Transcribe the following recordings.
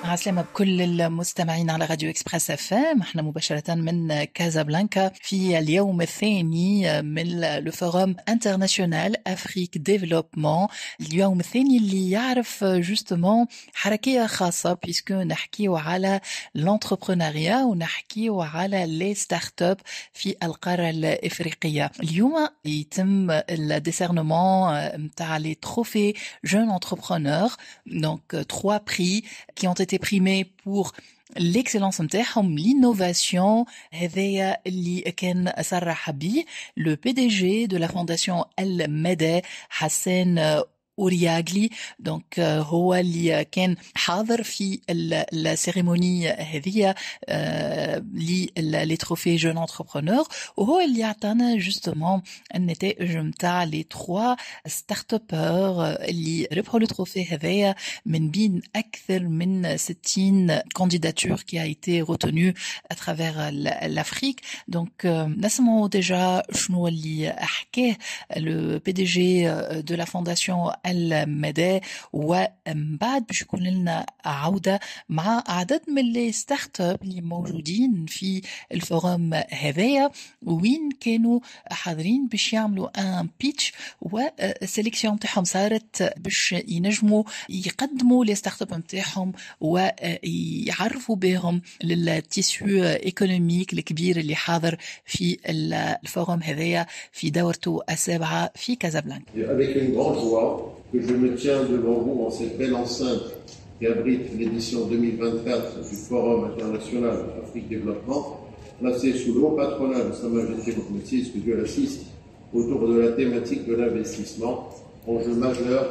عسلامة بكل المستمعين على راديو إكسبرس اف ام. احنا مباشرة من كازابلانكا في اليوم الثاني من الفورم انترناسيونال افريك ديفلوبمون، اليوم الثاني اللي يعرف جوستمون حركية خاصة بيسكو نحكيو على لونتربرونيا ونحكيو على لي ستارت اب في القارة الإفريقية. اليوم يتم الديسيرنمون متاع لي تروفي جون انتربرونور، donc 3 prix qui ont été primés pour l'excellence نتاعهم l'innovation. هذايا اللي كان صرح به le PDG de la fondation El-Medeh حسان أورياغلي. دونك هو اللي كان حاضر في السيريموني هذه لي تروفي جون انتربرونور، وهو اللي عطانا جوستومون النتائج نتاع لي 3 ستارت ابور اللي ربحوا لو تروفي هذايا من بين اكثر من 60 كانديداتور qui a été retenue à travers l'Afrique. Donc نسمعوا déjà شنو اللي حكاه le PDG de la fondation المدى، ومن بعد باش يكون لنا عودة مع عدد من لي ستارت اب اللي موجودين في الفورم هذايا وين كانوا حاضرين باش يعملوا ان بيتش، والسيليكسيون تاعهم صارت باش ينجموا يقدموا لي ستارت اب نتاعهم ويعرفوا بهم للتيسيو ايكونوميك الكبير اللي حاضر في الفورم هذايا في دورته السابعة في كازابلانكا. Que je me tiens devant vous en cette belle enceinte qui abrite l'édition 2024 du Forum international Afrique Développement, placée sous le haut patronat de Sa Majesté Mohamed VI, que Dieu l'assiste, autour de la thématique de l'investissement, enjeu majeur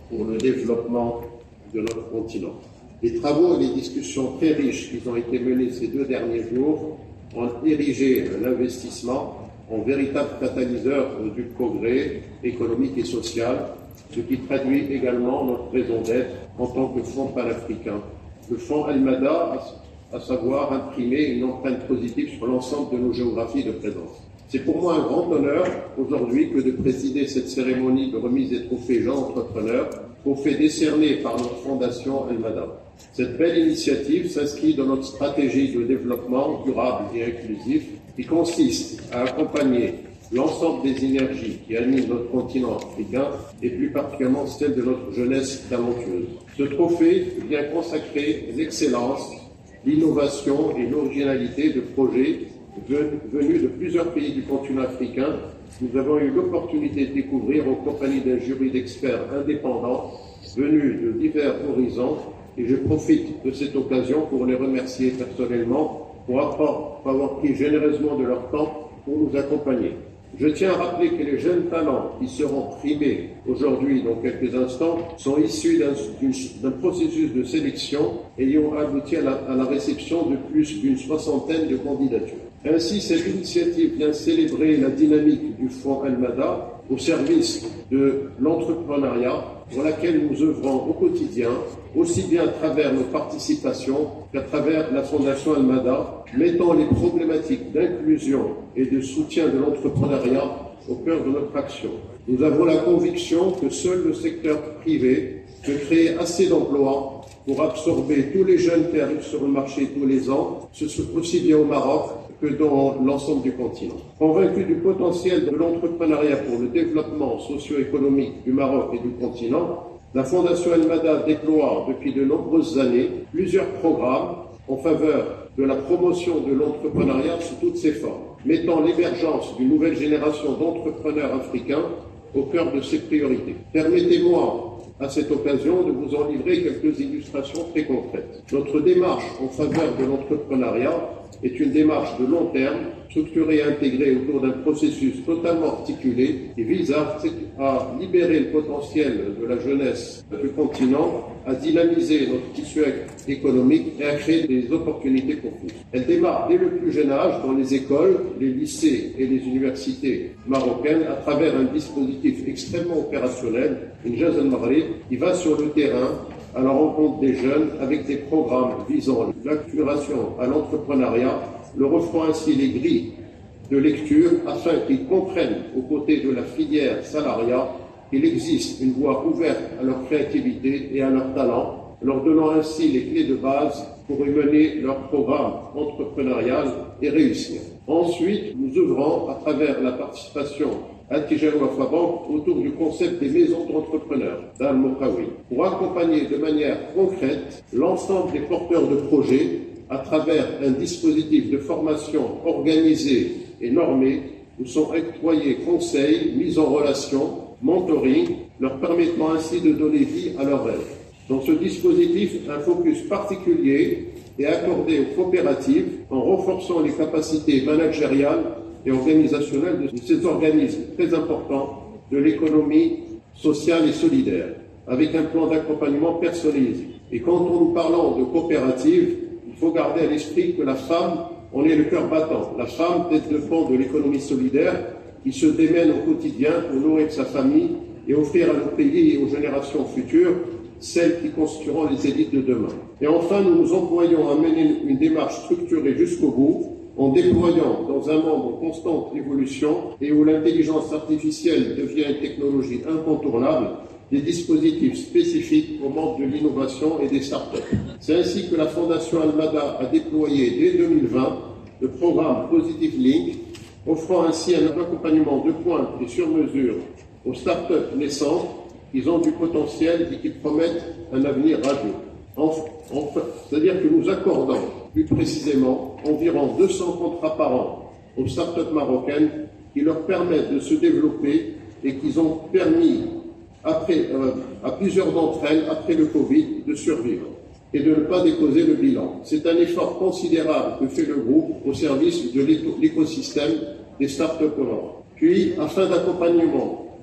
pour le développement de notre continent. Les travaux et les discussions très riches qui ont été menés ces 2 derniers jours ont érigé l'investissement en véritable catalyseur du progrès économique et social, ce qui traduit également notre raison d'être en tant que fonds panafricain. Le fonds Al-Mada à savoir imprimer une empreinte positive sur l'ensemble de nos géographies de présence. C'est pour moi un grand honneur aujourd'hui que de présider cette cérémonie de remise des trophées Jean Entrepreneur, trophée décerné par notre fondation Al-Mada. Cette belle initiative s'inscrit dans notre stratégie de développement durable et inclusif qui consiste à accompagner l'ensemble des énergies qui animent notre continent africain et plus particulièrement celle de notre jeunesse talentueuse. Ce trophée vient consacrer l'excellence, l'innovation et l'originalité de projets venus de plusieurs pays du continent africain. Nous avons eu l'opportunité de découvrir en compagnie d'un jury d'experts indépendants venus de divers horizons, et je profite de cette occasion pour les remercier personnellement pour avoir pris généreusement de leur temps pour nous accompagner. Je tiens à rappeler que les jeunes talents qui seront primés aujourd'hui dans quelques instants sont issus d'un processus de sélection ayant abouti à la réception de plus d'une 60aine de candidatures. Ainsi, cette initiative vient célébrer la dynamique du Fonds Al-Mada au service de l'entrepreneuriat pour laquelle nous œuvrons au quotidien, aussi bien à travers nos participations qu'à travers la Fondation Al-Mada, mettant les problématiques d'inclusion et de soutien de l'entrepreneuriat au cœur de notre action. Nous avons la conviction que seul le secteur privé peut créer assez d'emplois pour absorber tous les jeunes qui arrivent sur le marché tous les ans, aussi bien au Maroc que dans l'ensemble du continent. Convaincu du potentiel de l'entrepreneuriat pour le développement socio-économique du Maroc et du continent, la Fondation El-Mada déploie depuis de nombreuses années plusieurs programmes en faveur de la promotion de l'entrepreneuriat sous toutes ses formes, mettant l'émergence d'une nouvelle génération d'entrepreneurs africains au cœur de ses priorités. Permettez-moi à cette occasion de vous en livrer quelques illustrations très concrètes. Notre démarche en faveur de l'entrepreneuriat est une démarche de long terme, structurée et intégrée autour d'un processus totalement articulé qui vise à libérer le potentiel de la jeunesse du continent, à dynamiser notre tissu économique et à créer des opportunités pour tous. Elle démarre dès le plus jeune âge dans les écoles, les lycées et les universités marocaines à travers un dispositif extrêmement opérationnel, Injaz al-Maghrib, qui va sur le terrain à la rencontre des jeunes avec des programmes visant l'acculturation à l'entrepreneuriat, leur offrant ainsi les grilles de lecture afin qu'ils comprennent aux côtés de la filière salariat qu'il existe une voie ouverte à leur créativité et à leur talent leur donnant ainsi les clés de base pour y mener leur programme entrepreneurial et réussir. Ensuite, nous œuvrons à travers la participation à Tijani Wafa Bank autour du concept des maisons d'entrepreneurs d'Al-Mokawi pour accompagner de manière concrète l'ensemble des porteurs de projets à travers un dispositif de formation organisé et normé où sont octroyés conseils, mise en relation, mentoring, leur permettant ainsi de donner vie à leurs rêves. Dans ce dispositif, un focus particulier est accordé aux coopératives en renforçant les capacités managériales et organisationnelles de ces organismes très importants de l'économie sociale et solidaire, avec un plan d'accompagnement personnalisé. Et quand nous parlons de coopératives, il faut garder à l'esprit que la femme, on est le cœur battant. La femme est le pan de l'économie solidaire qui se démène au quotidien pour nourrir sa famille et offrir à nos pays et aux générations futures celles qui constitueront les élites de demain. Et enfin, nous nous employons à mener une démarche structurée jusqu'au bout, en déployant dans un monde en constante évolution et où l'intelligence artificielle devient une technologie incontournable, des dispositifs spécifiques au monde de l'innovation et des startups. C'est ainsi que la Fondation Al-Mada a déployé dès 2020 le programme Positive Link, offrant ainsi un accompagnement de pointe et sur mesure aux startups naissantes qui ont du potentiel et qui promettent un avenir radieux. C'est-à-dire que nous accordons plus précisément environ 200 contrats par an aux startups marocaines qui leur permettent de se développer et qui ont permis à plusieurs d'entre elles, après le Covid, de survivre et de ne pas déposer le bilan. C'est un effort considérable que fait le groupe au service de l'écosystème des startups au Nord. Puis, afin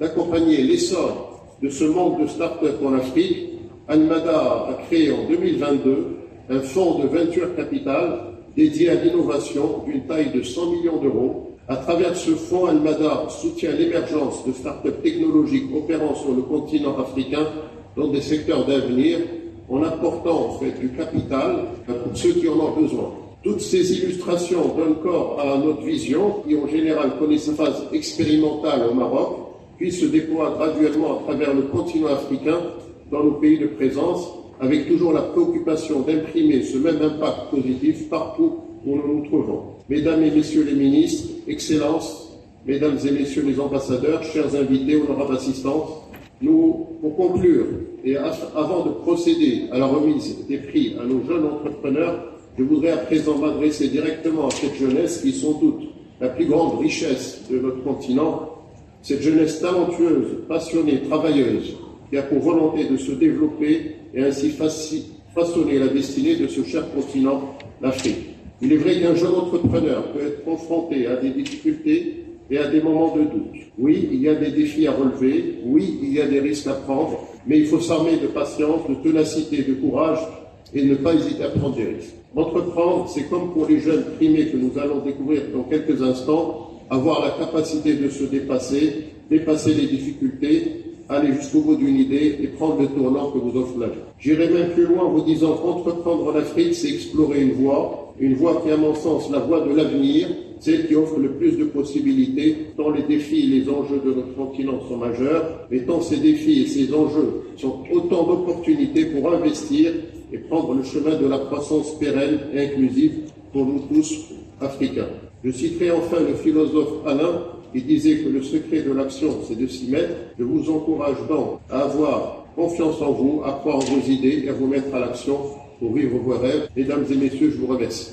d'accompagner l'essor de ce monde de startups en Afrique, Al-Mada a créé en 2022 un fonds de venture capital dédié à l'innovation d'une taille de 100 millions d'euros. À travers ce fonds, Al-Mada soutient l'émergence de startups technologiques opérant sur le continent africain dans des secteurs d'avenir, en apportant en fait du capital pour ceux qui en ont besoin. Toutes ces illustrations donnent corps à notre vision, qui en général connaît sa phase expérimentale au Maroc, puis se déploie graduellement à travers le continent africain dans nos pays de présence, avec toujours la préoccupation d'imprimer ce même impact positif partout où nous nous trouvons. Mesdames et messieurs les ministres, Excellences, mesdames et messieurs les ambassadeurs, chers invités, honorables assistants, pour conclure et avant de procéder à la remise des prix à nos jeunes entrepreneurs, je voudrais à présent m'adresser directement à cette jeunesse qui, sans doute, la plus grande richesse de notre continent, cette jeunesse talentueuse, passionnée, travailleuse, qui a pour volonté de se développer et ainsi façonner la destinée de ce cher continent, l'Afrique. Il est vrai qu'un jeune entrepreneur peut être confronté à des difficultés et à des moments de doute. Oui, il y a des défis à relever, oui, il y a des risques à prendre, mais il faut s'armer de patience, de ténacité, de courage et ne pas hésiter à prendre des risques. Entreprendre, c'est comme pour les jeunes primés que nous allons découvrir dans quelques instants, avoir la capacité de se dépasser les difficultés, aller jusqu'au bout d'une idée et prendre le tournant que vous offre la vie. J'irai même plus loin en vous disant qu'entreprendre en Afrique, c'est explorer une voie qui est à mon sens la voie de l'avenir, celle qui offre le plus de possibilités, tant les défis et les enjeux de notre continent sont majeurs, mais tant ces défis et ces enjeux sont autant d'opportunités pour investir et prendre le chemin de la croissance pérenne et inclusive pour nous tous, Africains. Je citerai enfin le philosophe Alain, qui disait que le secret de l'action, c'est de s'y mettre. Je vous encourage donc à avoir confiance en vous, à croire en vos idées et à vous mettre à l'action pour vivre vos rêves. Mesdames et messieurs, je vous remercie.